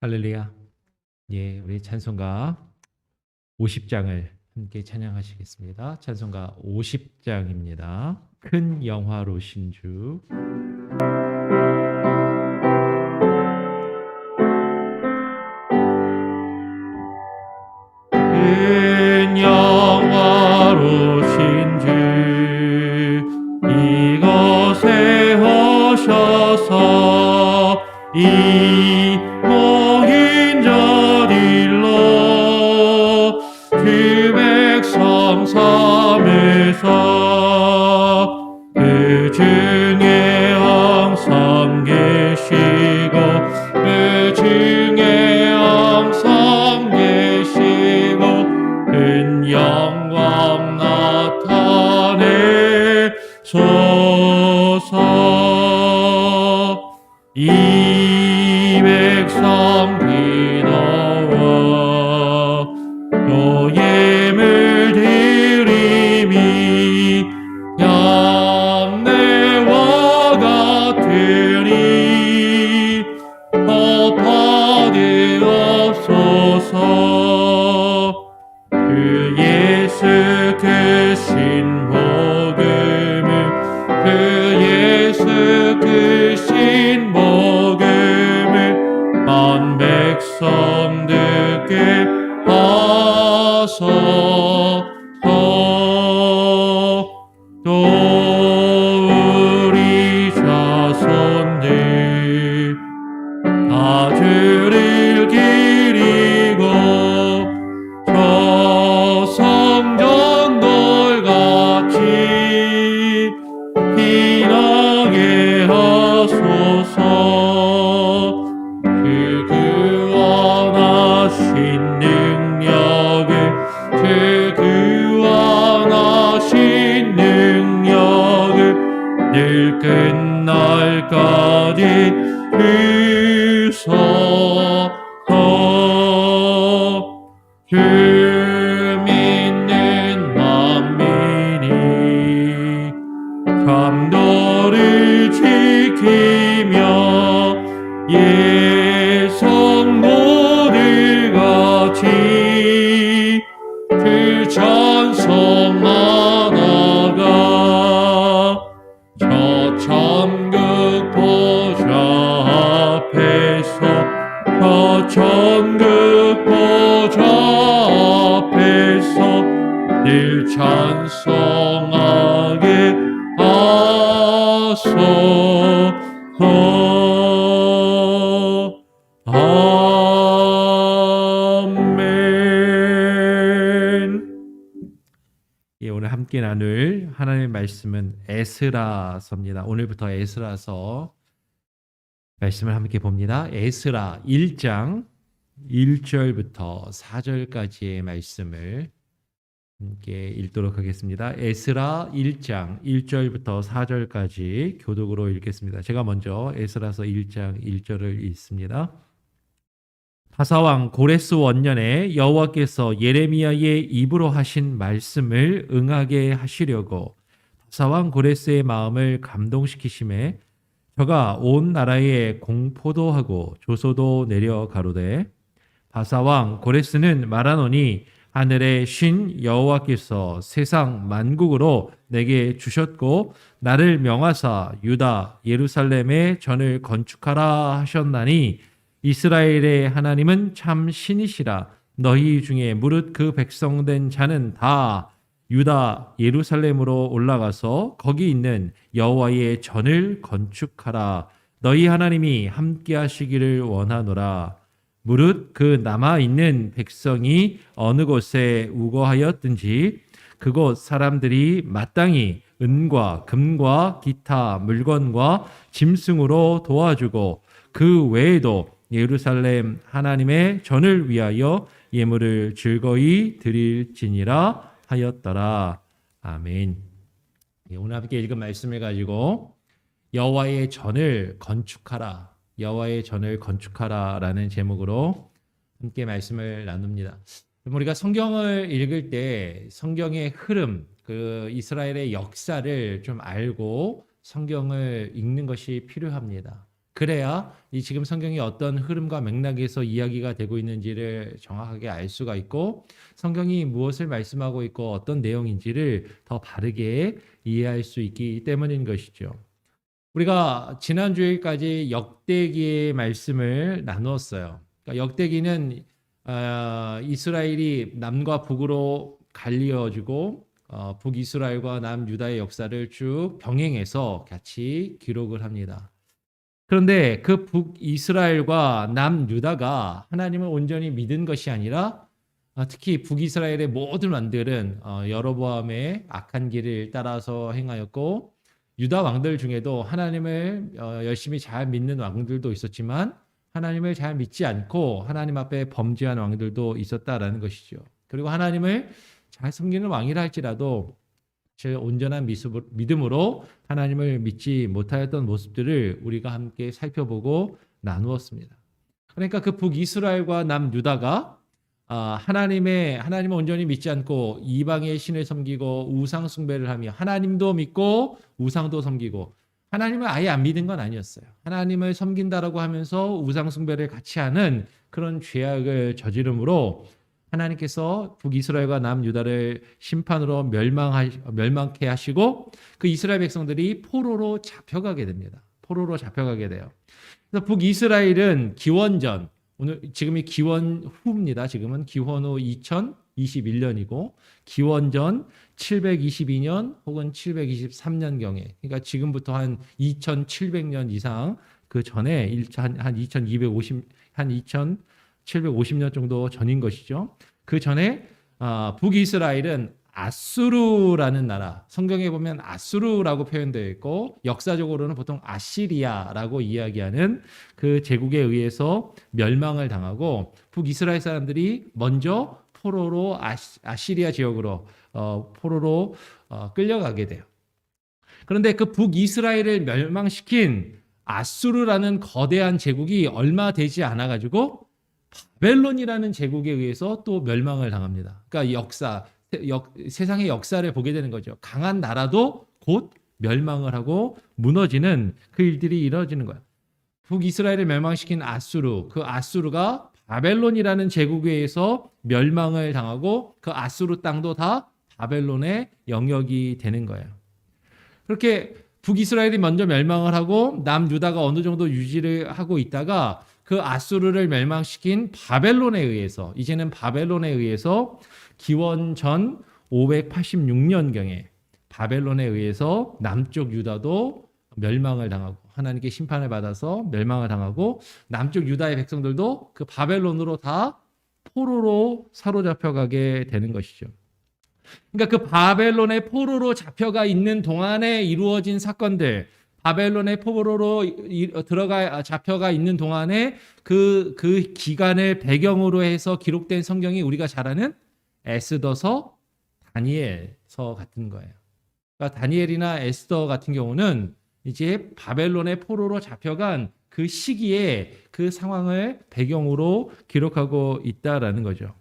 할렐루야. 예, 우리 찬송가 50장을 함께 찬양하시겠습니다. 찬송가 50장입니다. 큰 영화로신 주. 큰 영화로신 주 이곳에 오셔서 이 모인 자들로 그 백성 삼으사 그 중에 항상 계시고 그 중에 항상 계시고 큰 영광 나타내소서. 이 백성 기도와 또 예물 드림이 양내와 같으니 허파되옵소서. 그 예수 그 신복음을 그 예수 그 신복음을 만 백성 듣게 하소서. 또 우리 자손들 다 주를 기리고 저 성전돌같이 빛나게 하소서. 그 구원하신 능력을 그 구원하신 능력을 늘 끝날까지 주소서. 주 믿는 만민이 참도를 지키며 예성모들같이 그 찬송하다가 저 천국 보좌 앞에서 저 천국 보좌 앞에서 늘 찬송하게 하소서. 아멘. 예, 오늘 함께 나눌 하나님의 말씀은 에스라서입니다. 오늘부터 에스라서 말씀을 함께 봅니다. 에스라 1장 1절부터 4절까지의 말씀을 함께 읽도록 하겠습니다. 에스라 1장 1절부터 4절까지 교독으로 읽겠습니다. 제가 먼저 에스라서 1장 1절을 읽습니다. 바사왕 고레스 원년에 여호와께서 예레미야의 입으로 하신 말씀을 응하게 하시려고 바사왕 고레스의 마음을 감동시키심에 저가 온 나라에 공포도 하고 조소도 내려 가로되 바사왕 고레스는 말하노니 하늘에 신 여호와께서 세상 만국으로 내게 주셨고 나를 명하사 유다 예루살렘에 전을 건축하라 하셨나니 이스라엘의 하나님은 참 신이시라. 너희 중에 무릇 그 백성된 자는 다 유다 예루살렘으로 올라가서 거기 있는 여호와의 전을 건축하라. 너희 하나님이 함께 하시기를 원하노라. 무릇 그 남아있는 백성이 어느 곳에 우거하였든지 그곳 사람들이 마땅히 은과 금과 기타 물건과 짐승으로 도와주고 그 외에도 예루살렘 하나님의 전을 위하여 예물을 즐거이 드릴지니라 하였더라. 아멘. 오늘 함께 읽은 말씀을 가지고 여호와의 전을 건축하라. 여호와의 전을 건축하라라는 제목으로 함께 말씀을 나눕니다. 우리가 성경을 읽을 때 성경의 흐름, 그 이스라엘의 역사를 좀 알고 성경을 읽는 것이 필요합니다. 그래야 이 지금 성경이 어떤 흐름과 맥락에서 이야기가 되고 있는지를 정확하게 알 수가 있고 성경이 무엇을 말씀하고 있고 어떤 내용인지를 더 바르게 이해할 수 있기 때문인 것이죠. 우리가 지난주에까지 역대기의 말씀을 나누었어요. 그러니까 역대기는 이스라엘이 남과 북으로 갈리어지고 북이스라엘과 남유다의 역사를 쭉 병행해서 같이 기록을 합니다. 그런데 그 북이스라엘과 남유다가 하나님을 온전히 믿은 것이 아니라 특히 북이스라엘의 모든 왕들은 여로보암의 악한 길을 따라서 행하였고 유다 왕들 중에도 하나님을 열심히 잘 믿는 왕들도 있었지만 하나님을 잘 믿지 않고 하나님 앞에 범죄한 왕들도 있었다라는 것이죠. 그리고 하나님을 잘 섬기는 왕이라 할지라도 제 온전한 믿음으로 하나님을 믿지 못하였던 모습들을 우리가 함께 살펴보고 나누었습니다. 그러니까 그 북이스라엘과 남유다가 하나님을 온전히 믿지 않고 이방의 신을 섬기고 우상 숭배를 하며 하나님도 믿고 우상도 섬기고 하나님을 아예 안 믿은 건 아니었어요. 하나님을 섬긴다라고 하면서 우상 숭배를 같이 하는 그런 죄악을 저지름으로 하나님께서 북이스라엘과 남유다를 심판으로 멸망케 하시고 그 이스라엘 백성들이 포로로 잡혀가게 됩니다. 포로로 잡혀가게 돼요. 그래서 북이스라엘은 기원전 오늘 지금이 기원 후입니다. 지금은 기원 후 2021년이고 기원전 722년 혹은 723년경에 그러니까 지금부터 한 2700년 이상 그 전에 한 2750년 정도 전인 것이죠. 그 전에 북이스라엘은 아수르라는 나라, 성경에 보면 아수르라고 표현되어 있고 역사적으로는 보통 아시리아라고 이야기하는 그 제국에 의해서 멸망을 당하고 북이스라엘 사람들이 먼저 포로로 아시리아 지역으로 포로로 끌려가게 돼요. 그런데 그 북이스라엘을 멸망시킨 아수르라는 거대한 제국이 얼마 되지 않아 가지고 바벨론이라는 제국에 의해서 또 멸망을 당합니다. 그러니까 세상의 역사를 보게 되는 거죠. 강한 나라도 곧 멸망을 하고 무너지는 그 일들이 이루어지는 거예요. 북이스라엘을 멸망시킨 아수르, 그 아수르가 바벨론이라는 제국에 의해서 멸망을 당하고 그 아수르 땅도 다 바벨론의 영역이 되는 거예요. 그렇게 북이스라엘이 먼저 멸망을 하고 남유다가 어느 정도 유지를 하고 있다가 그 아수르를 멸망시킨 바벨론에 의해서 이제는 바벨론에 의해서 기원전 586년경에 바벨론에 의해서 남쪽 유다도 멸망을 당하고 하나님께 심판을 받아서 멸망을 당하고 남쪽 유다의 백성들도 그 바벨론으로 다 포로로 사로잡혀가게 되는 것이죠. 그러니까 그 바벨론의 포로로 잡혀가 있는 동안에 이루어진 사건들, 바벨론의 포로로 잡혀가 있는 동안에 그 기간을 배경으로 해서 기록된 성경이 우리가 잘 아는 에스더서, 다니엘서 같은 거예요. 그러니까 다니엘이나 에스더 같은 경우는 이제 바벨론의 포로로 잡혀간 그 시기에 그 상황을 배경으로 기록하고 있다라는 거죠.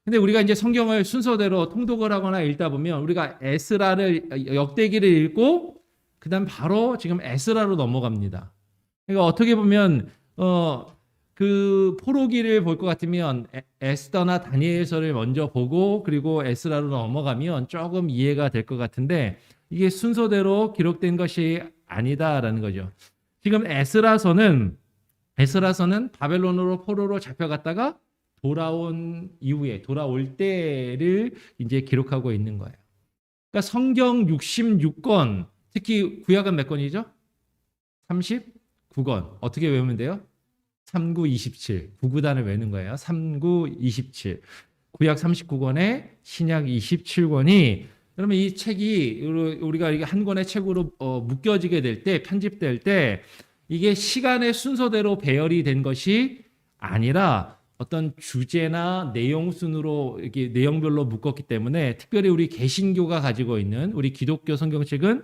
근데 우리가 이제 성경을 순서대로 통독을 하거나 읽다 보면 우리가 에스라를 역대기를 읽고 그다음 바로 지금 에스라로 넘어갑니다. 그러니까 어떻게 보면 그 포로기를 볼 것 같으면 에스더나 다니엘서를 먼저 보고 그리고 에스라로 넘어가면 조금 이해가 될 것 같은데 이게 순서대로 기록된 것이 아니다라는 거죠. 지금 에스라서는 바벨론으로 포로로 잡혀갔다가 돌아올 때를 이제 기록하고 있는 거예요. 그러니까 성경 66권, 특히 구약은 몇 권이죠? 39권. 어떻게 외우면 돼요? 3927. 구구단을 외우는 거예요. 3927. 구약 39권에 신약 27권이 그러면 이 책이 우리가 이게 한 권의 책으로 묶여지게 될 때, 편집될 때 이게 시간의 순서대로 배열이 된 것이 아니라 어떤 주제나 내용 순으로 이렇게 내용별로 묶었기 때문에 특별히 우리 개신교가 가지고 있는 우리 기독교 성경책은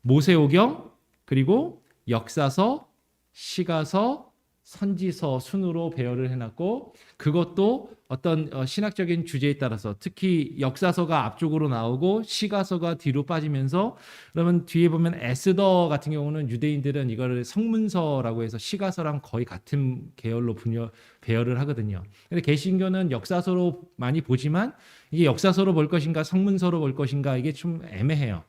모세오경 그리고 역사서, 시가서, 선지서 순으로 배열을 해놨고 그것도 어떤 신학적인 주제에 따라서 특히 역사서가 앞쪽으로 나오고 시가서가 뒤로 빠지면서 그러면 뒤에 보면 에스더 같은 경우는 유대인들은 이거를 성문서라고 해서 시가서랑 거의 같은 계열로 배열을 하거든요. 근데 개신교는 역사서로 많이 보지만 이게 역사서로 볼 것인가 성문서로 볼 것인가 이게 좀 애매해요.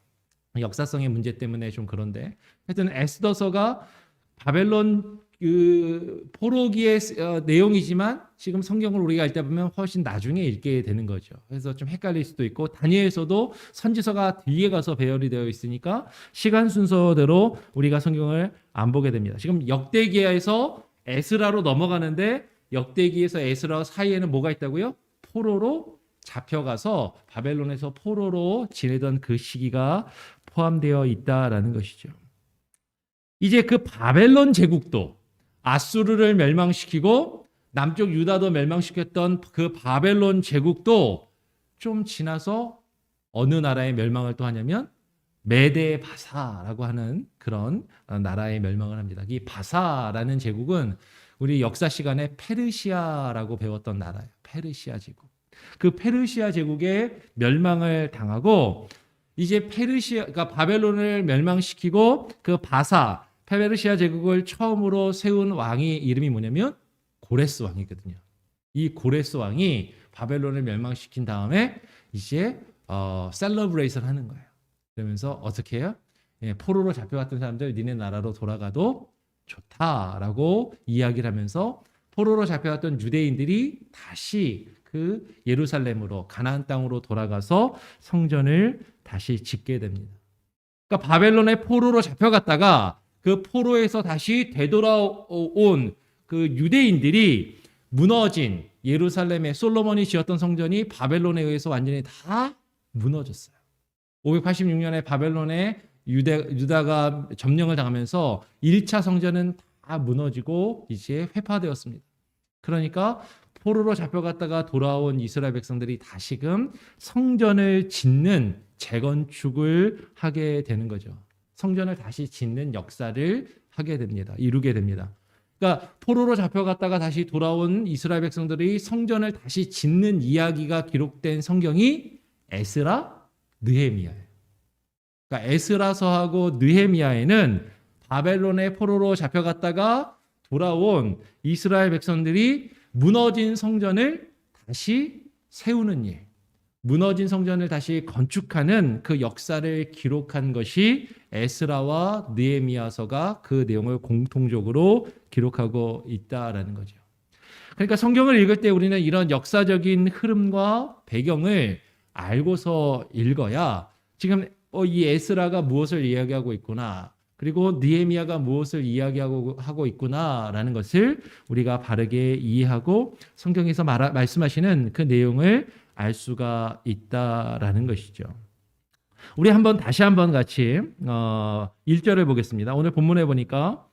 역사성의 문제 때문에 좀 그런데 하여튼 에스더서가 바벨론 그 포로기의 내용이지만 지금 성경을 우리가 읽다 보면 훨씬 나중에 읽게 되는 거죠. 그래서 좀 헷갈릴 수도 있고 다니엘서도 선지서가 뒤에 가서 배열이 되어 있으니까 시간 순서대로 우리가 성경을 안 보게 됩니다. 지금 역대기에서 에스라로 넘어가는데 역대기에서 에스라 사이에는 뭐가 있다고요? 포로로 잡혀가서 바벨론에서 포로로 지내던 그 시기가 포함되어 있다라는 것이죠. 이제 그 바벨론 제국도 아수르를 멸망시키고 남쪽 유다도 멸망시켰던 그 바벨론 제국도 좀 지나서 어느 나라의 멸망을 또 하냐면 메데 바사라고 하는 그런 나라의 멸망을 합니다. 이 바사라는 제국은 우리 역사 시간에 페르시아라고 배웠던 나라예요. 페르시아 제국. 그 페르시아 제국의 멸망을 당하고 이제 페르시아가 바벨론을 멸망시키고 그 바사 페르시아 제국을 처음으로 세운 왕이 이름이 뭐냐면 고레스 왕이거든요. 이 고레스 왕이 바벨론을 멸망시킨 다음에 이제 셀러브레이션 하는 거예요. 그러면서 어떻게 해요? 포로로 잡혀갔던 사람들 니네 나라로 돌아가도 좋다라고 이야기를 하면서 포로로 잡혀갔던 유대인들이 다시 그 예루살렘으로 가나안 땅으로 돌아가서 성전을 다시 짓게 됩니다. 그러니까 바벨론의 포로로 잡혀갔다가 그 포로에서 다시 되돌아온 그 유대인들이 무너진 예루살렘의 솔로몬이 지었던 성전이 바벨론에 의해서 완전히 다 무너졌어요. 586년에 바벨론에 유다가 점령을 당하면서 1차 성전은 다 무너지고 이제 회파되었습니다. 그러니까 포로로 잡혀갔다가 돌아온 이스라엘 백성들이 다시금 성전을 짓는 재건축을 하게 되는 거죠. 성전을 다시 짓는 역사를 하게 됩니다. 이루게 됩니다. 그러니까 포로로 잡혀갔다가 다시 돌아온 이스라엘 백성들이 성전을 다시 짓는 이야기가 기록된 성경이 에스라, 느헤미야예요. 그러니까 에스라서하고 느헤미야에는 바벨론의 포로로 잡혀갔다가 돌아온 이스라엘 백성들이 무너진 성전을 다시 세우는 일, 무너진 성전을 다시 건축하는 그 역사를 기록한 것이 에스라와 느헤미야서가 그 내용을 공통적으로 기록하고 있다라는 거죠. 그러니까 성경을 읽을 때 우리는 이런 역사적인 흐름과 배경을 알고서 읽어야 지금 이 에스라가 무엇을 이야기하고 있구나, 그리고 느헤미야가 무엇을 이야기하고 있구나라는 것을 우리가 바르게 이해하고 성경에서 말씀하시는 그 내용을 알 수가 있다라는 것이죠. 우리 다시 한번 같이 1절을 보겠습니다. 오늘 본문에 보니까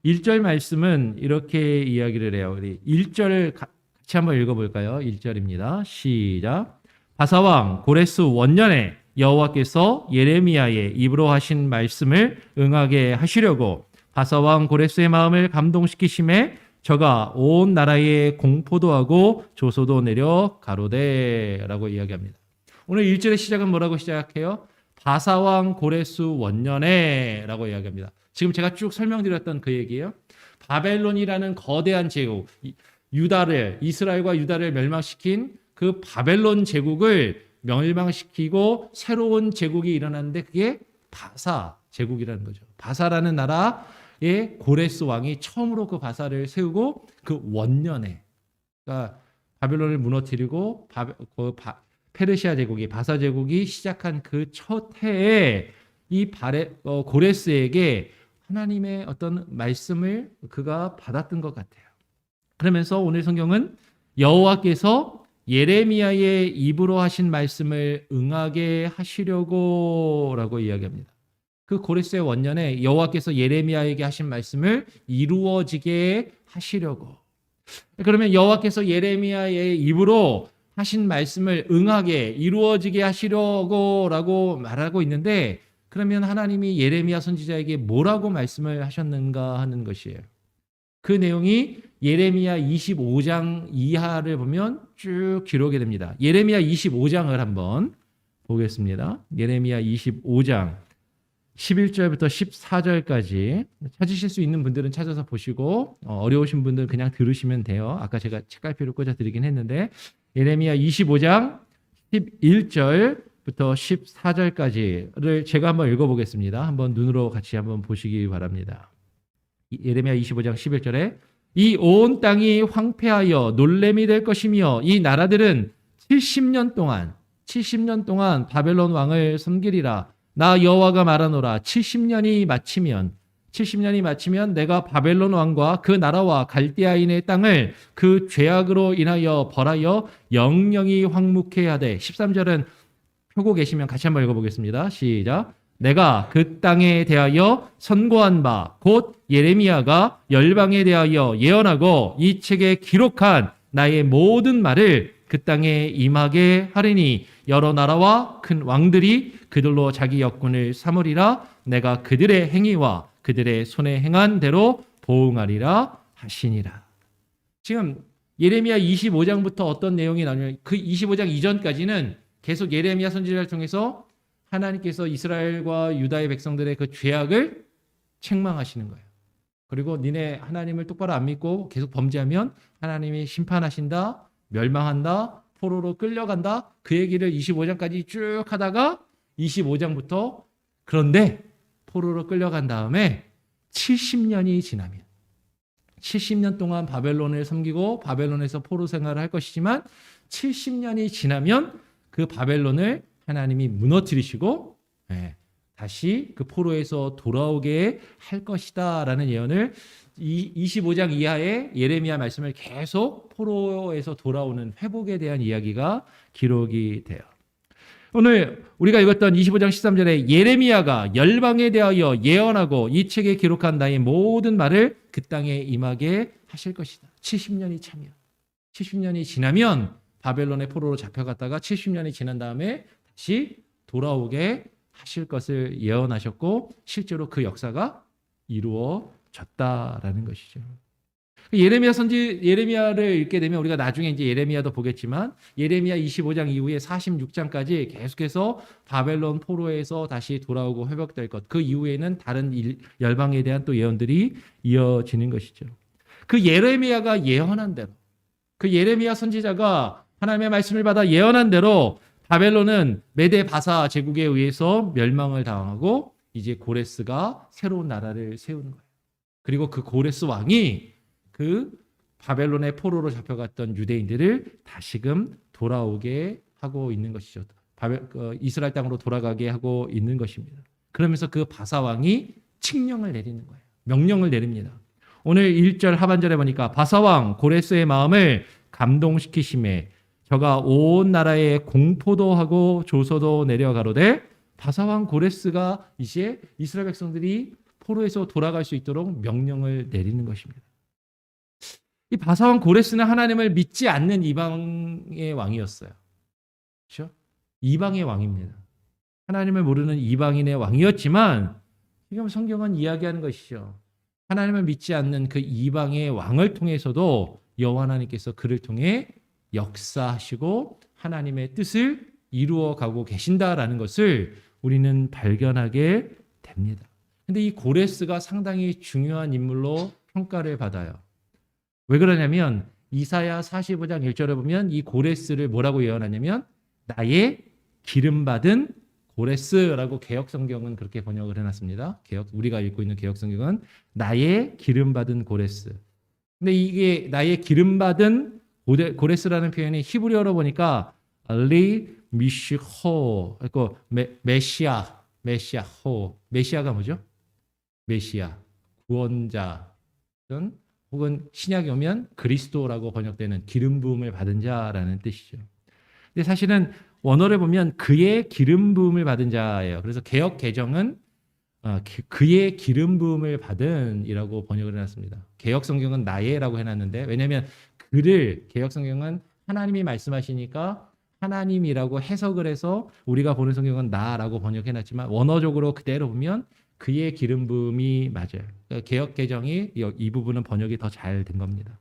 1절 말씀은 이렇게 이야기를 해요. 우리 1절 같이 한번 읽어볼까요? 1절입니다. 시작. 바사왕 고레스 원년에 여호와께서 예레미야의 입으로 하신 말씀을 응하게 하시려고 바사왕 고레스의 마음을 감동시키심에 저가 온 나라에 공포도 하고 조소도 내려 가로되라고 이야기합니다. 오늘 1절의 시작은 뭐라고 시작해요? 바사왕 고레스 원년에라고 이야기합니다. 지금 제가 쭉 설명드렸던 그 얘기예요. 바벨론이라는 거대한 제국, 이스라엘과 유다를 멸망시킨 그 바벨론 제국을 멸망시키고 새로운 제국이 일어났는데 그게 바사 제국이라는 거죠. 바사라는 나라의 고레스 왕이 처음으로 그 바사를 세우고 그 원년에, 그러니까 바벨론을 무너뜨리고 페르시아 제국이, 바사 제국이 시작한 그 첫 해에 이 고레스에게 하나님의 어떤 말씀을 그가 받았던 것 같아요. 그러면서 오늘 성경은 여호와께서 예레미야의 입으로 하신 말씀을 응하게 하시려고 라고 이야기합니다. 그 고레스의 원년에 여호와께서 예레미야에게 하신 말씀을 이루어지게 하시려고. 그러면 여호와께서 예레미야의 입으로 하신 말씀을 응하게 이루어지게 하시려고 라고 말하고 있는데, 그러면 하나님이 예레미야 선지자에게 뭐라고 말씀을 하셨는가 하는 것이에요. 그 내용이 예레미야 25장 이하를 보면 쭉 기록이 됩니다. 예레미야 25장을 한번 보겠습니다. 예레미야 25장 11절부터 14절까지 찾으실 수 있는 분들은 찾아서 보시고 어려우신 분들은 그냥 들으시면 돼요. 아까 제가 책갈피를 꽂아드리긴 했는데 예레미야 25장 11절부터 14절까지를 제가 한번 읽어보겠습니다. 한번 눈으로 같이 한번 보시기 바랍니다. 예레미야 25장 11절에 이 온 땅이 황폐하여 놀램이 될 것이며 이 나라들은 70년 동안 바벨론 왕을 섬기리라. 나 여호와가 말하노라. 70년이 마치면 내가 바벨론 왕과 그 나라와 갈대아인의 땅을 그 죄악으로 인하여 벌하여 영영이 황무케 하되 13절은 펴고 계시면 같이 한번 읽어보겠습니다. 시작. 내가 그 땅에 대하여 선고한 바 곧 예레미야가 열방에 대하여 예언하고 이 책에 기록한 나의 모든 말을 그 땅에 임하게 하리니 여러 나라와 큰 왕들이 그들로 자기 역군을 삼으리라. 내가 그들의 행위와 그들의 손에 행한 대로 보응하리라 하시니라. 지금 예레미야 25장부터 어떤 내용이 나오냐면 그 25장 이전까지는 계속 예레미야 선지자를 통해서 하나님께서 이스라엘과 유다의 백성들의 그 죄악을 책망하시는 거예요. 그리고 니네 하나님을 똑바로 안 믿고 계속 범죄하면 하나님이 심판하신다, 멸망한다, 포로로 끌려간다. 그 얘기를 25장까지 쭉 하다가 25장부터 그런데 포로로 끌려간 다음에 70년이 지나면 70년 동안 바벨론을 섬기고 바벨론에서 포로 생활을 할 것이지만 70년이 지나면 그 바벨론을 하나님이 무너뜨리시고 다시 그 포로에서 돌아오게 할 것이다 라는 예언을 25장 이하의 예레미야 말씀을 계속 포로에서 돌아오는 회복에 대한 이야기가 기록이 돼요. 오늘 우리가 읽었던 25장 13절에 예레미야가 열방에 대하여 예언하고 이 책에 기록한 나의 모든 말을 그 땅에 임하게 하실 것이다. 70년이 지나면 바벨론의 포로로 잡혀갔다가 70년이 지난 다음에 다시 돌아오게 하실 것을 예언하셨고 실제로 그 역사가 이루어졌다라는 것이죠. 예레미야를 읽게 되면 우리가 나중에 이제 예레미야도 보겠지만 예레미야 25장 이후에 46장까지 계속해서 바벨론 포로에서 다시 돌아오고 회복될 것. 그 이후에는 다른 열방에 대한 또 예언들이 이어지는 것이죠. 그 예레미야가 예언한 대로 그 예레미야 선지자가 하나님의 말씀을 받아 예언한 대로 바벨론은 메데 바사 제국에 의해서 멸망을 당하고 이제 고레스가 새로운 나라를 세우는 거예요. 그리고 그 고레스 왕이 그 바벨론의 포로로 잡혀갔던 유대인들을 다시금 돌아오게 하고 있는 것이죠. 이스라엘 땅으로 돌아가게 하고 있는 것입니다. 그러면서 그 바사 왕이 칙령을 내리는 거예요. 명령을 내립니다. 오늘 1절 하반절에 보니까 바사 왕 고레스의 마음을 감동시키심에 저가 온 나라에 공포도 하고 조서도 내려가로되 바사 왕 고레스가 이제 이스라엘 백성들이 포로에서 돌아갈 수 있도록 명령을 내리는 것입니다. 이 바사 왕 고레스는 하나님을 믿지 않는 이방의 왕이었어요. 그렇죠? 이방의 왕입니다. 하나님을 모르는 이방인의 왕이었지만 지금 성경은 이야기하는 것이죠. 하나님을 믿지 않는 그 이방의 왕을 통해서도 여호와 하나님께서 그를 통해 역사하시고 하나님의 뜻을 이루어가고 계신다라는 것을 우리는 발견하게 됩니다. 그런데 이 고레스가 상당히 중요한 인물로 평가를 받아요. 왜 그러냐면 이사야 45장 1절에 보면 이 고레스를 뭐라고 예언하냐면 나의 기름받은 고레스라고 개역성경은 그렇게 번역을 해놨습니다. 우리가 읽고 있는 개역성경은 나의 기름받은 고레스. 근데 이게 나의 기름받은 고레스라는 표현이 히브리어로 보니까 리 미시호, 그리고 메시아가 뭐죠? 메시아, 구원자, 혹은 신약에 오면 그리스도라고 번역되는 기름 부음을 받은 자라는 뜻이죠. 근데 사실은 원어를 보면 그의 기름 부음을 받은 자예요. 그래서 개역 개정은 그의 기름 부음을 받은이라고 번역을 해놨습니다. 개역 성경은 나의라고 해놨는데 왜냐하면 그를 개역 성경은 하나님이 말씀하시니까 하나님이라고 해석을 해서 우리가 보는 성경은 나라고 번역해놨지만 원어적으로 그대로 보면 그의 기름 부음이 맞아요. 그러니까 개역 개정이 이 부분은 번역이 더 잘 된 겁니다.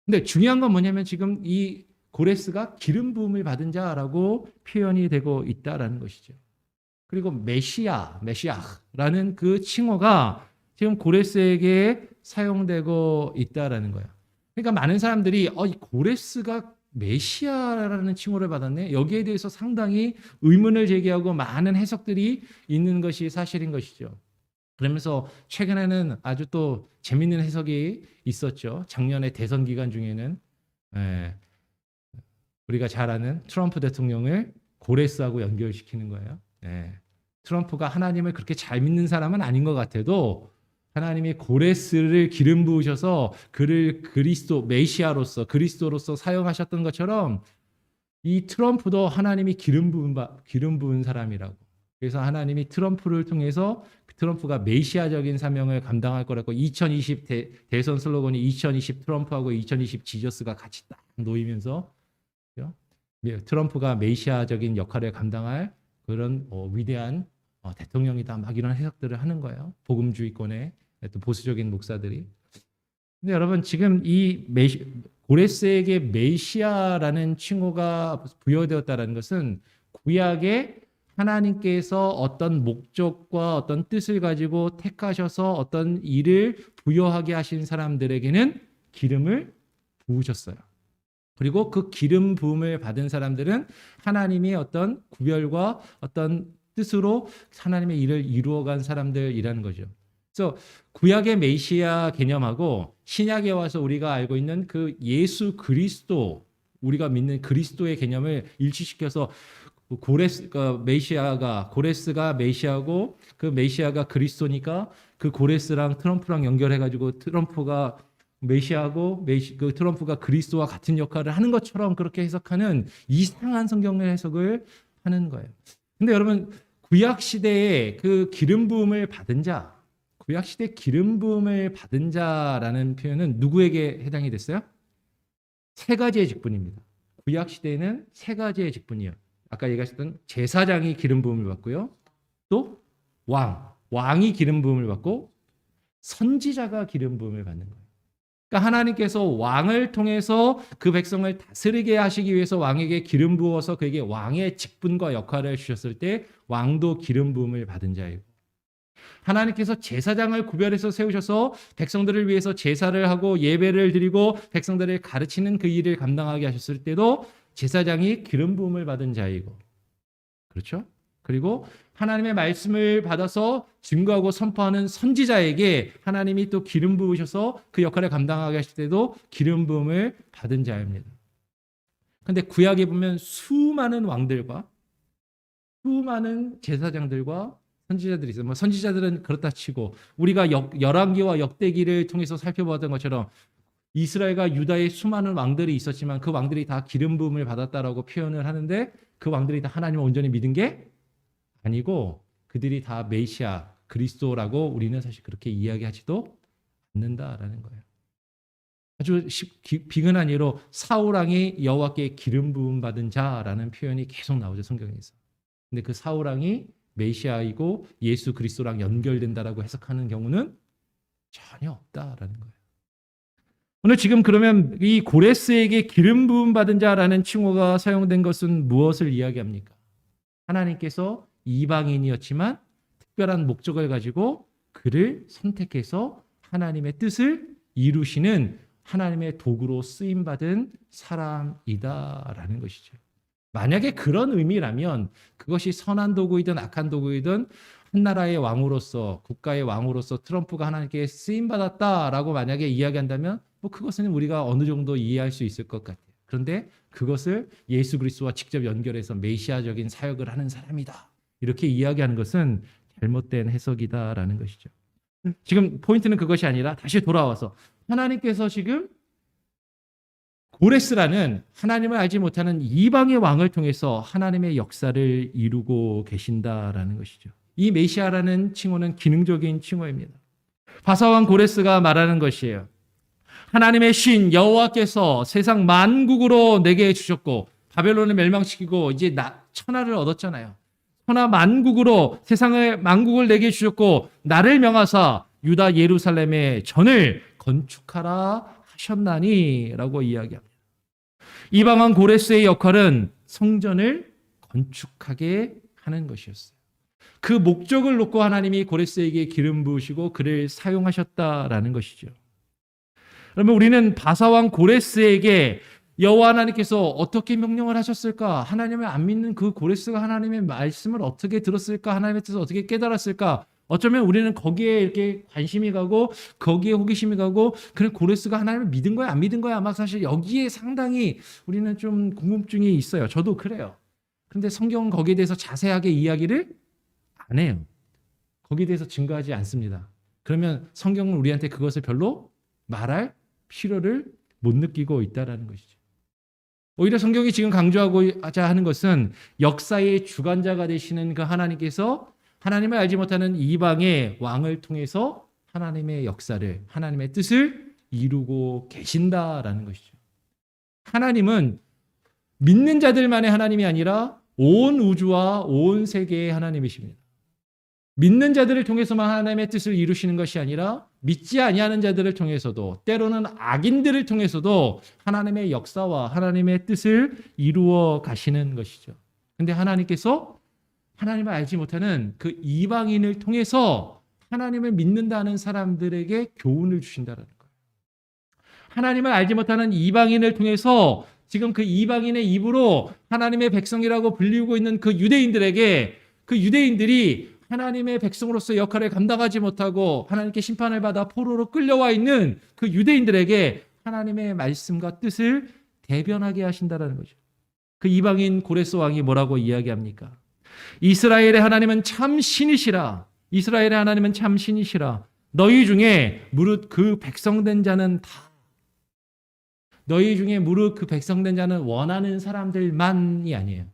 근데 중요한 건 뭐냐면 지금 이 고레스가 기름 부음을 받은 자라고 표현이 되고 있다라는 것이죠. 그리고 메시아라는 그 칭호가 지금 고레스에게 사용되고 있다라는 거예요. 그러니까 많은 사람들이 이 고레스가 메시아라는 칭호를 받았네. 여기에 대해서 상당히 의문을 제기하고 많은 해석들이 있는 것이 사실인 것이죠. 그러면서 최근에는 아주 또 재밌는 해석이 있었죠. 작년에 대선 기간 중에는 우리가 잘 아는 트럼프 대통령을 고레스하고 연결시키는 거예요. 트럼프가 하나님을 그렇게 잘 믿는 사람은 아닌 것 같아도 하나님이 고레스를 기름 부으셔서 그를 메시아로서 그리스도로서 사용하셨던 것처럼 이 트럼프도 하나님이 기름 부은 사람이라고. 그래서 하나님이 트럼프를 통해서 트럼프가 메시아적인 사명을 감당할 거라고 2020 대선 슬로건이 2020 트럼프하고 2020 지저스가 같이 딱 놓이면서 트럼프가 메시아적인 역할을 감당할 그런 위대한 대통령이다 막 이런 해석들을 하는 거예요. 복음주의권의 또 보수적인 목사들이. 근데 여러분 지금 이 고레스에게 메시아라는 칭호가 부여되었다는 것은 구약에 하나님께서 어떤 목적과 어떤 뜻을 가지고 택하셔서 어떤 일을 부여하게 하신 사람들에게는 기름을 부으셨어요. 그리고 그 기름 부음을 받은 사람들은 하나님의 어떤 구별과 어떤 뜻으로 하나님의 일을 이루어간 사람들이라는 거죠. 그래서 구약의 메시아 개념하고 신약에 와서 우리가 알고 있는 그 예수 그리스도, 우리가 믿는 그리스도의 개념을 일치시켜서 고레스가 메시아고 그 메시아가 그리스도니까 그 고레스랑 트럼프랑 연결해가지고 트럼프가 메시아고 그 트럼프가 그리스도와 같은 역할을 하는 것처럼 그렇게 해석하는 이상한 성경의 해석을 하는 거예요. 근데 여러분 구약 시대에 그 기름 부음을 받은 자, 구약 시대 기름 부음을 받은 자라는 표현은 누구에게 해당이 됐어요? 세 가지의 직분입니다. 구약 시대에는 세 가지의 직분이에요. 아까 얘기하셨던 제사장이 기름 부음을 받고요. 또 왕이 기름 부음을 받고 선지자가 기름 부음을 받는 거예요. 그러니까 하나님께서 왕을 통해서 그 백성을 다스리게 하시기 위해서 왕에게 기름 부어서 그에게 왕의 직분과 역할을 주셨을 때 왕도 기름 부음을 받은 자이고, 하나님께서 제사장을 구별해서 세우셔서 백성들을 위해서 제사를 하고 예배를 드리고 백성들을 가르치는 그 일을 감당하게 하셨을 때도 제사장이 기름 부음을 받은 자이고, 그렇죠? 그리고 하나님의 말씀을 받아서 증거하고 선포하는 선지자에게 하나님이 또 기름 부으셔서 그 역할을 감당하게 하실 때도 기름 부음을 받은 자입니다. 그런데 구약에 보면 수많은 왕들과 수많은 제사장들과 선지자들이 있어요. 뭐 선지자들은 그렇다 치고 우리가 열왕기와 역대기를 통해서 살펴보았던 것처럼 이스라엘과 유다의 수많은 왕들이 있었지만 그 왕들이 다 기름 부음을 받았다라고 표현을 하는데 그 왕들이 다 하나님을 온전히 믿은 게 아니고 그들이 다 메시아 그리스도라고 우리는 사실 그렇게 이야기하지도 않는다라는 거예요. 아주 비근한 예로 사울 왕이 여호와께 기름 부음 받은 자라는 표현이 계속 나오죠, 성경에서. 근데 그 사울 왕이 메시아이고 예수 그리스도랑 연결된다라고 해석하는 경우는 전혀 없다라는 거예요. 오늘 지금 그러면 이 고레스에게 기름 부음 받은 자라는 칭호가 사용된 것은 무엇을 이야기합니까? 하나님께서 이방인이었지만 특별한 목적을 가지고 그를 선택해서 하나님의 뜻을 이루시는 하나님의 도구로 쓰임받은 사람이다라는 것이죠. 만약에 그런 의미라면 그것이 선한 도구이든 악한 도구이든 한 나라의 왕으로서 국가의 왕으로서 트럼프가 하나님께 쓰임받았다라고 만약에 이야기한다면 뭐 그것은 우리가 어느 정도 이해할 수 있을 것 같아요. 그런데 그것을 예수 그리스도와 직접 연결해서 메시아적인 사역을 하는 사람이다, 이렇게 이야기하는 것은 잘못된 해석이다라는 것이죠. 지금 포인트는 그것이 아니라 다시 돌아와서 하나님께서 지금 고레스라는 하나님을 알지 못하는 이방의 왕을 통해서 하나님의 역사를 이루고 계신다라는 것이죠. 이 메시아라는 칭호는 기능적인 칭호입니다. 바사왕 고레스가 말하는 것이에요. 하나님의 신 여호와께서 세상 만국으로 내게 주셨고 바벨론을 멸망시키고 이제 천하를 얻었잖아요. 천하 만국으로 세상의 만국을 내게 주셨고 나를 명하사 유다 예루살렘의 전을 건축하라 하셨나니라고 이야기합니다. 이방 왕 고레스의 역할은 성전을 건축하게 하는 것이었어요. 그 목적을 놓고 하나님이 고레스에게 기름 부으시고 그를 사용하셨다라는 것이죠. 그러면 우리는 바사왕 고레스에게 여호와 하나님께서 어떻게 명령을 하셨을까? 하나님을 안 믿는 그 고레스가 하나님의 말씀을 어떻게 들었을까? 하나님의 뜻을 어떻게 깨달았을까? 어쩌면 우리는 거기에 이렇게 관심이 가고 거기에 호기심이 가고 그래 고레스가 하나님을 믿은 거야 안 믿은 거야 막 사실 여기에 상당히 우리는 좀 궁금증이 있어요. 저도 그래요. 그런데 성경은 거기에 대해서 자세하게 이야기를 안 해요. 거기에 대해서 증거하지 않습니다. 그러면 성경은 우리한테 그것을 별로 말할 필요를 못 느끼고 있다라는 것이죠. 오히려 성경이 지금 강조하고자 하는 것은 역사의 주관자가 되시는 그 하나님께서 하나님을 알지 못하는 이방의 왕을 통해서 하나님의 역사를, 하나님의 뜻을 이루고 계신다라는 것이죠. 하나님은 믿는 자들만의 하나님이 아니라 온 우주와 온 세계의 하나님이십니다. 믿는 자들을 통해서만 하나님의 뜻을 이루시는 것이 아니라 믿지 아니하는 자들을 통해서도 때로는 악인들을 통해서도 하나님의 역사와 하나님의 뜻을 이루어 가시는 것이죠. 근데 하나님께서 하나님을 알지 못하는 그 이방인을 통해서 하나님을 믿는다는 사람들에게 교훈을 주신다는 거예요. 하나님을 알지 못하는 이방인을 통해서 지금 그 이방인의 입으로 하나님의 백성이라고 불리고 있는 그 유대인들에게 그 유대인들이 하나님의 백성으로서 역할을 감당하지 못하고 하나님께 심판을 받아 포로로 끌려와 있는 그 유대인들에게 하나님의 말씀과 뜻을 대변하게 하신다는 거죠. 그 이방인 고레스 왕이 뭐라고 이야기합니까? 이스라엘의 하나님은 참 신이시라. 이스라엘의 하나님은 참 신이시라. 너희 중에 무릇 그 백성된 자는 다 너희 중에 무릇 그 백성된 자는 원하는 사람들만이 아니에요.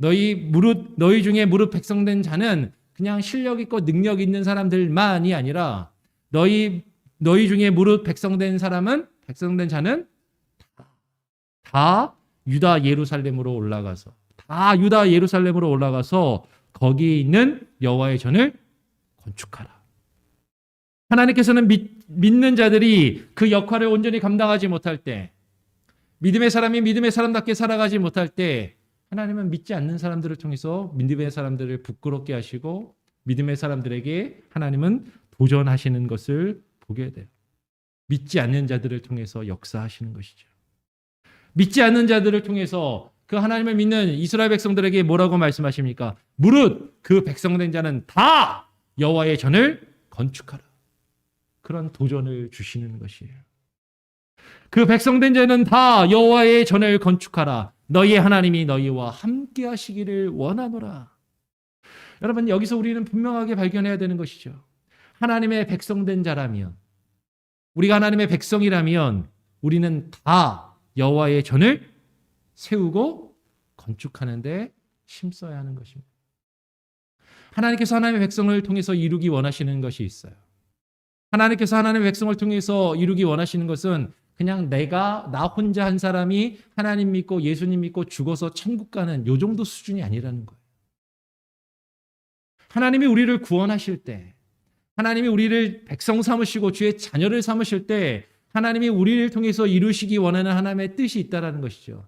너희 중에 무릇 백성된 자는 그냥 실력 있고 능력 있는 사람들만이 아니라 너희 중에 무릇 백성된 자는 다 유다 예루살렘으로 올라가서 거기에 있는 여호와의 전을 건축하라. 하나님께서는 믿는 자들이 그 역할을 온전히 감당하지 못할 때, 믿음의 사람이 믿음의 사람답게 살아가지 못할 때 하나님은 믿지 않는 사람들을 통해서 믿음의 사람들을 부끄럽게 하시고 믿음의 사람들에게 하나님은 도전하시는 것을 보게 돼요. 믿지 않는 자들을 통해서 역사하시는 것이죠. 믿지 않는 자들을 통해서 그 하나님을 믿는 이스라엘 백성들에게 뭐라고 말씀하십니까? 무릇 그 백성된 자는 다 여호와의 전을 건축하라. 그런 도전을 주시는 것이에요. 그 백성된 자는 다 여호와의 전을 건축하라. 너희의 하나님이 너희와 함께 하시기를 원하노라. 여러분, 여기서 우리는 분명하게 발견해야 되는 것이죠. 하나님의 백성된 자라면, 우리가 하나님의 백성이라면 우리는 다 여호와의 전을 세우고 건축하는데 힘써야 하는 것입니다. 하나님께서 하나님의 백성을 통해서 이루기 원하시는 것이 있어요. 하나님께서 하나님의 백성을 통해서 이루기 원하시는 것은 그냥 나 혼자 한 사람이 하나님 믿고 예수님 믿고 죽어서 천국 가는 요 정도 수준이 아니라는 거예요. 하나님이 우리를 구원하실 때, 하나님이 우리를 백성 삼으시고 주의 자녀를 삼으실 때 하나님이 우리를 통해서 이루시기 원하는 하나님의 뜻이 있다는 것이죠.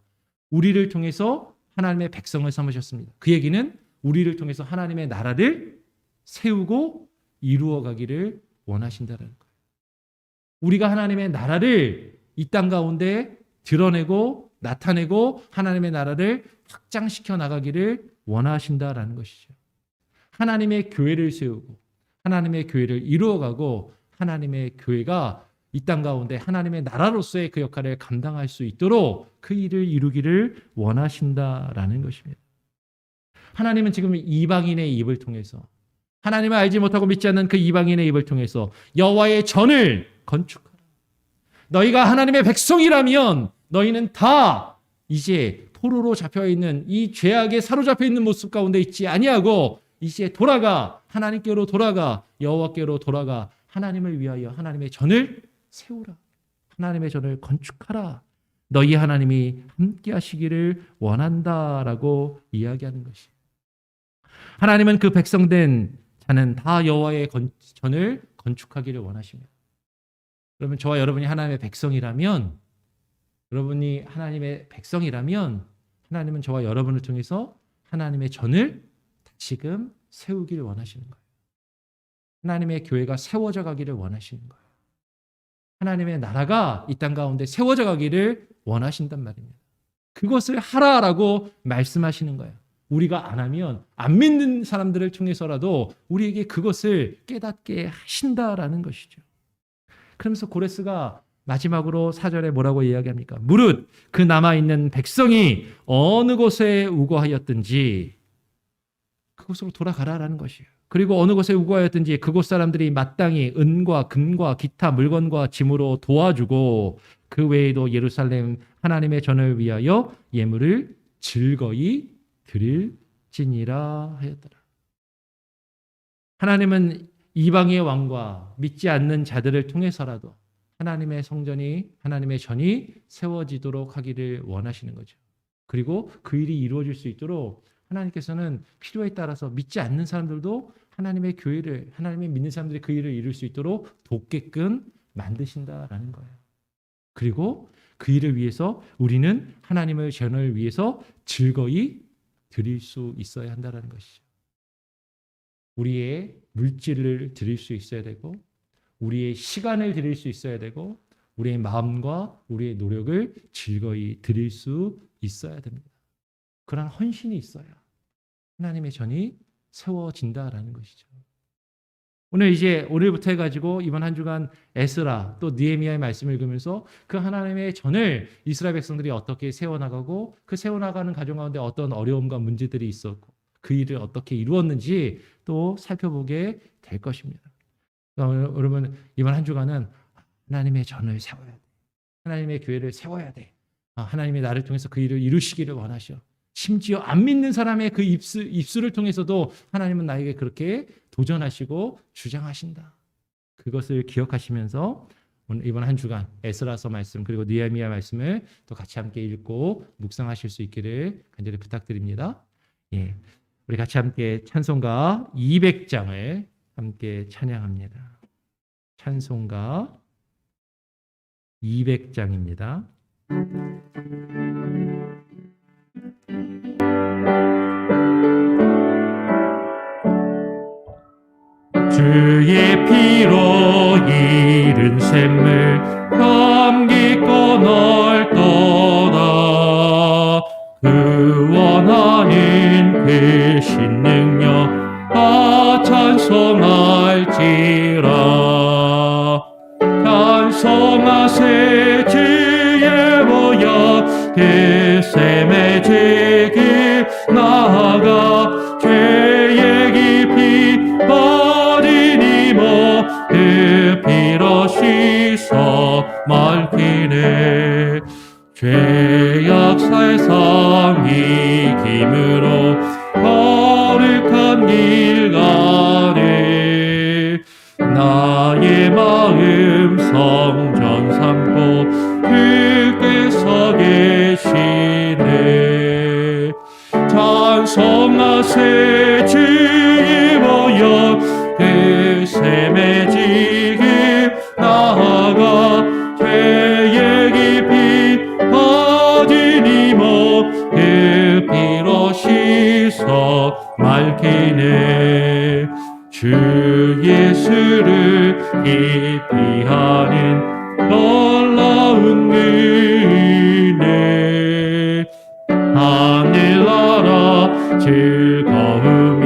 우리를 통해서 하나님의 백성을 삼으셨습니다. 그 얘기는 우리를 통해서 하나님의 나라를 세우고 이루어가기를 원하신다는 거예요. 우리가 하나님의 나라를 이 땅 가운데 드러내고 나타내고 하나님의 나라를 확장시켜 나가기를 원하신다라는 것이죠. 하나님의 교회를 세우고 하나님의 교회를 이루어가고 하나님의 교회가 이 땅 가운데 하나님의 나라로서의 그 역할을 감당할 수 있도록 그 일을 이루기를 원하신다라는 것입니다. 하나님은 지금 이방인의 입을 통해서 하나님을 알지 못하고 믿지 않는 그 이방인의 입을 통해서 여호와의 전을 건축하라. 너희가 하나님의 백성이라면 너희는 다 이제 포로로 잡혀있는 이 죄악에 사로잡혀 있는 모습 가운데 있지 아니하고 이제 하나님께로 돌아가 여호와께로 돌아가 하나님을 위하여 하나님의 전을 세우라. 하나님의 전을 건축하라. 너희 하나님이 함께 하시기를 원한다라고 이야기하는 것이. 하나님은 그 백성된 자는 다 여호와의 전을 건축하기를 원하십니다. 그러면 저와 여러분이 하나님의 백성이라면, 하나님은 저와 여러분을 통해서 하나님의 전을 다시금 세우기를 원하시는 거예요. 하나님의 교회가 세워져 가기를 원하시는 거예요. 하나님의 나라가 이 땅 가운데 세워져 가기를 원하신단 말입니다. 그것을 하라라고 말씀하시는 거예요. 우리가 안 하면, 안 믿는 사람들을 통해서라도 우리에게 그것을 깨닫게 하신다라는 것이죠. 그러면서 고레스가 마지막으로 4절에 뭐라고 이야기합니까? 무릇 그 남아있는 백성이 어느 곳에 우거하였든지 그곳으로 돌아가라라는 것이에요. 그리고 어느 곳에 우거하였든지 그곳 사람들이 마땅히 은과 금과 기타 물건과 짐으로 도와주고 그 외에도 예루살렘 하나님의 전을 위하여 예물을 즐거이 드릴지니라 하였더라. 하나님은 이방의 왕과 믿지 않는 자들을 통해서라도 하나님의 성전이, 하나님의 전이 세워지도록 하기를 원하시는 거죠. 그리고 그 일이 이루어질 수 있도록 하나님께서는 필요에 따라서 믿지 않는 사람들도 하나님의 교회를, 하나님의 믿는 사람들이 그 일을 이룰 수 있도록 돕게끔 만드신다라는 거예요. 그리고 그 일을 위해서 우리는 하나님의 전을 위해서 즐거이 드릴 수 있어야 한다는 것이죠. 우리의 물질을 드릴 수 있어야 되고, 우리의 시간을 드릴 수 있어야 되고, 우리의 마음과 우리의 노력을 즐거이 드릴 수 있어야 됩니다. 그런 헌신이 있어야 하나님의 전이 세워진다라는 것이죠. 오늘부터 해가지고 이번 한 주간 에스라 또 느헤미야의 말씀을 읽으면서 그 하나님의 전을 이스라엘 백성들이 어떻게 세워나가고 그 세워나가는 과정 가운데 어떤 어려움과 문제들이 있었고 그 일을 어떻게 이루었는지 또 살펴보게 될 것입니다. 여러분, 이번 한 주간은 하나님의 전을 세워야 돼. 하나님의 교회를 세워야 돼. 하나님이 나를 통해서 그 일을 이루시기를 원하셔. 심지어 안 믿는 사람의 그 입술을 통해서도 하나님은 나에게 그렇게 도전하시고 주장하신다. 그것을 기억하시면서 오늘 이번 한 주간 에스라서 말씀 그리고 느헤미야 말씀을 또 같이 함께 읽고 묵상하실 수 있기를 간절히 부탁드립니다. 예, 우리 같이 함께 찬송가 200장을 함께 찬양합니다. 찬송가 200장입니다. 주의 피로 이른 샘을 감기고 넓도다. 그 원하는 크신 능력 다 찬송할지라. 찬송하세 주의 보혈 그 샘의 제길 나아가 죄의 깊이 그 피로 씻어 맑히네. 죄악 살상 이김으로 거룩한 길 가네. 나의 마음 성전 삼고 주께서 계시네. 찬송하세 주의 보혈 그 샘의 지길 나아가 죄의 깊이 빠진 이모 그 피로 씻어 맑히네. 주 예수를 깊이 하는 놀라운 은혜. 하늘나라 즐거움이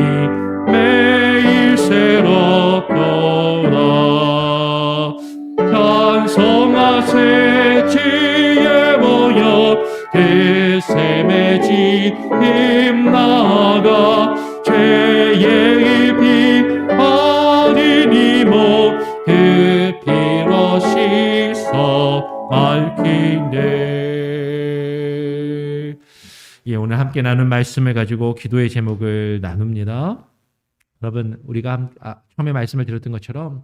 매일 새롭도다. 찬송하세 주의 보혈 그 샘의 힘 나아가 죄의 깊이 어린 이모 그 피로 씻어 맑히네. 예, 오늘 함께 나눈 말씀을 가지고 기도의 제목을 나눕니다. 여러분, 우리가 처음에 말씀을 드렸던 것처럼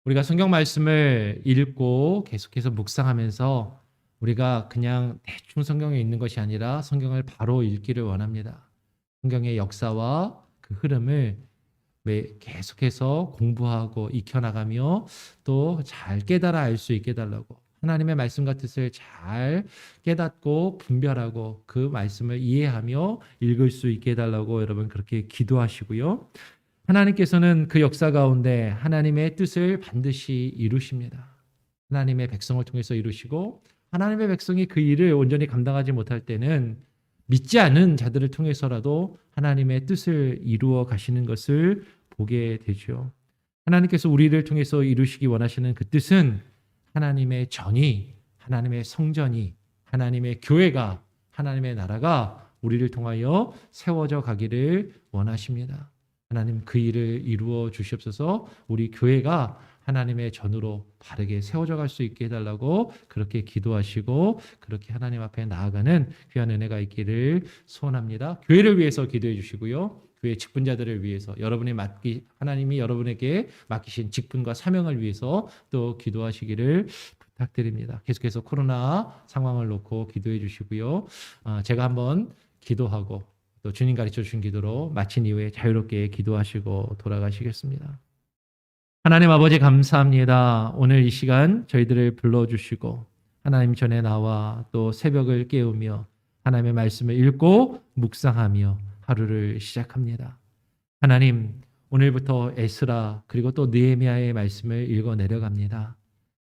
우리가 성경 말씀을 읽고 계속해서 묵상하면서 우리가 그냥 대충 성경에 있는 것이 아니라 성경을 바로 읽기를 원합니다. 성경의 역사와 그 흐름을 계속해서 공부하고 익혀나가며 또 잘 깨달아 알 수 있게 해달라고, 하나님의 말씀과 뜻을 잘 깨닫고 분별하고 그 말씀을 이해하며 읽을 수 있게 해달라고 여러분 그렇게 기도하시고요. 하나님께서는 그 역사 가운데 하나님의 뜻을 반드시 이루십니다. 하나님의 백성을 통해서 이루시고, 하나님의 백성이 그 일을 온전히 감당하지 못할 때는 믿지 않은 자들을 통해서라도 하나님의 뜻을 이루어 가시는 것을 보게 되죠. 하나님께서 우리를 통해서 이루시기 원하시는 그 뜻은 하나님의 전이, 하나님의 성전이, 하나님의 교회가, 하나님의 나라가 우리를 통하여 세워져 가기를 원하십니다. 하나님 그 일을 이루어 주시옵소서. 우리 교회가 하나님의 전으로 바르게 세워져 갈 수 있게 해달라고 그렇게 기도하시고, 그렇게 하나님 앞에 나아가는 귀한 은혜가 있기를 소원합니다. 교회를 위해서 기도해 주시고요. 교회 직분자들을 위해서, 하나님이 여러분에게 맡기신 직분과 사명을 위해서 또 기도하시기를 부탁드립니다. 계속해서 코로나 상황을 놓고 기도해 주시고요. 제가 한번 기도하고 또 주님 가르쳐 주신 기도로 마친 이후에 자유롭게 기도하시고 돌아가시겠습니다. 하나님 아버지 감사합니다. 오늘 이 시간 저희들을 불러주시고 하나님 전에 나와 또 새벽을 깨우며 하나님의 말씀을 읽고 묵상하며 하루를 시작합니다. 하나님, 오늘부터 에스라 그리고 또 느헤미야의 말씀을 읽어 내려갑니다.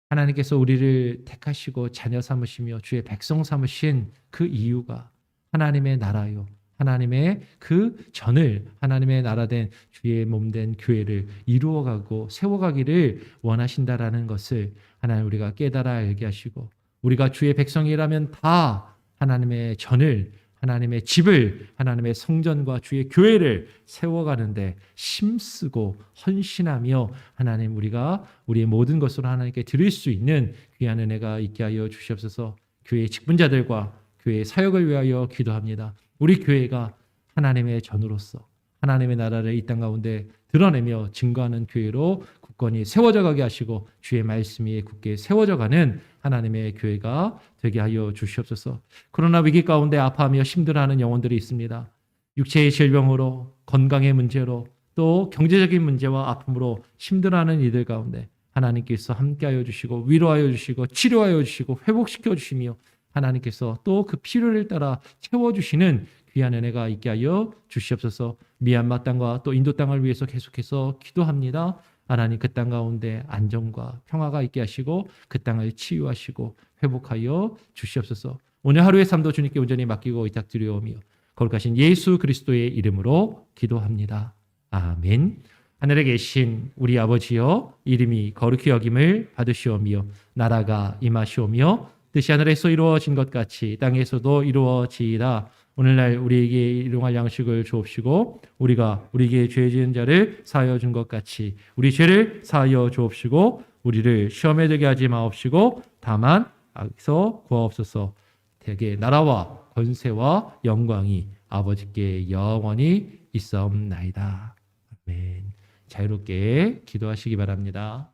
하나님께서 우리를 택하시고 자녀 삼으시며 주의 백성 삼으신 그 이유가 하나님의 나라요, 하나님의 그 전을, 하나님의 나라된 주의 몸된 교회를 이루어가고 세워가기를 원하신다라는 것을 하나님 우리가 깨달아 알게 하시고, 우리가 주의 백성이라면 다 하나님의 전을, 하나님의 집을, 하나님의 성전과 주의 교회를 세워가는데 힘쓰고 헌신하며 하나님 우리가 우리의 모든 것으로 하나님께 드릴 수 있는 귀한 은혜가 있게 하여 주시옵소서. 교회의 직분자들과 교회의 사역을 위하여 기도합니다. 우리 교회가 하나님의 전으로서 하나님의 나라를 이 땅 가운데 드러내며 증거하는 교회로 굳건히 세워져 가게 하시고 주의 말씀이 굳게 세워져 가는 하나님의 교회가 되게 하여 주시옵소서. 코로나 위기 가운데 아파하며 힘들어하는 영혼들이 있습니다. 육체의 질병으로, 건강의 문제로, 또 경제적인 문제와 아픔으로 힘들어하는 이들 가운데 하나님께서 함께하여 주시고 위로하여 주시고 치료하여 주시고 회복시켜 주시며 하나님께서 또 그 필요를 따라 채워주시는 귀한 은혜가 있게 하여 주시옵소서. 미얀마 땅과 또 인도 땅을 위해서 계속해서 기도합니다. 하나님 그 땅 가운데 안정과 평화가 있게 하시고 그 땅을 치유하시고 회복하여 주시옵소서. 오늘 하루의 삶도 주님께 온전히 맡기고 의탁드리오며 거룩하신 예수 그리스도의 이름으로 기도합니다. 아멘. 하늘에 계신 우리 아버지여, 이름이 거룩히 여김을 받으시오며 나라가 임하시오며 뜻이 하늘에서 이루어진 것 같이 땅에서도 이루어지이다. 오늘날 우리에게 일용할 양식을 주옵시고 우리가 우리에게 죄 지은 자를 사하여 준 것 같이 우리 죄를 사하여 주옵시고 우리를 시험에 들게 하지 마옵시고 다만 악에서 구하옵소서. 대개 나라와 권세와 영광이 아버지께 영원히 있사옵나이다. 아멘. 자유롭게 기도하시기 바랍니다.